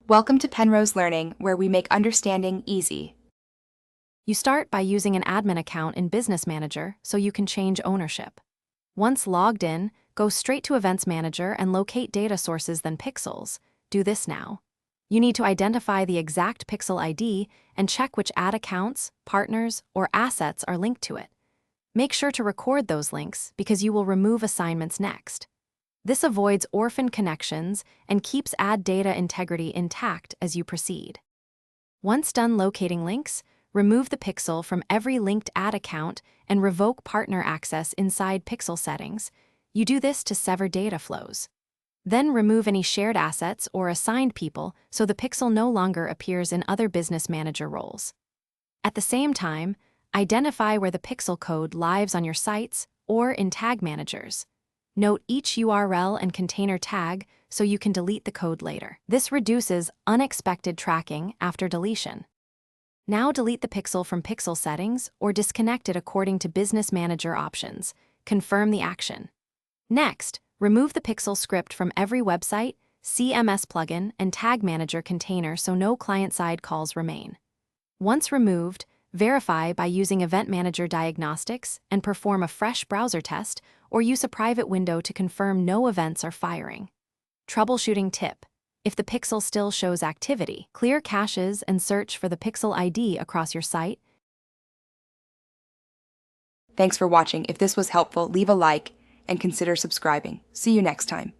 Welcome to Penrose Learning, where we make understanding easy. You start by using an admin account in Business Manager so you can change ownership. Once logged in, go straight to Events Manager and locate data sources then pixels. Do this now. You need to identify the exact pixel ID and check which ad accounts, partners, or assets are linked to it. Make sure to record those links because you will remove assignments next. This avoids orphaned connections and keeps ad data integrity intact as you proceed. Once done locating links, remove the pixel from every linked ad account and revoke partner access inside pixel settings. You do this to sever data flows. Then remove any shared assets or assigned people so the pixel no longer appears in other Business Manager roles. At the same time, identify where the pixel code lives on your sites or in tag managers. Note each URL and container tag so you can delete the code later. This reduces unexpected tracking after deletion. Now delete the pixel from pixel settings or disconnect it according to Business Manager options. Confirm the action. Next, remove the pixel script from every website, CMS plugin, and tag manager container so no client-side calls remain. Once removed, verify by using Event Manager diagnostics and perform a fresh browser test or use a private window to confirm no events are firing. Troubleshooting tip: if the pixel still shows activity, clear caches and search for the pixel ID across your site. Thanks for watching. If this was helpful, leave a like and consider subscribing. See you next time.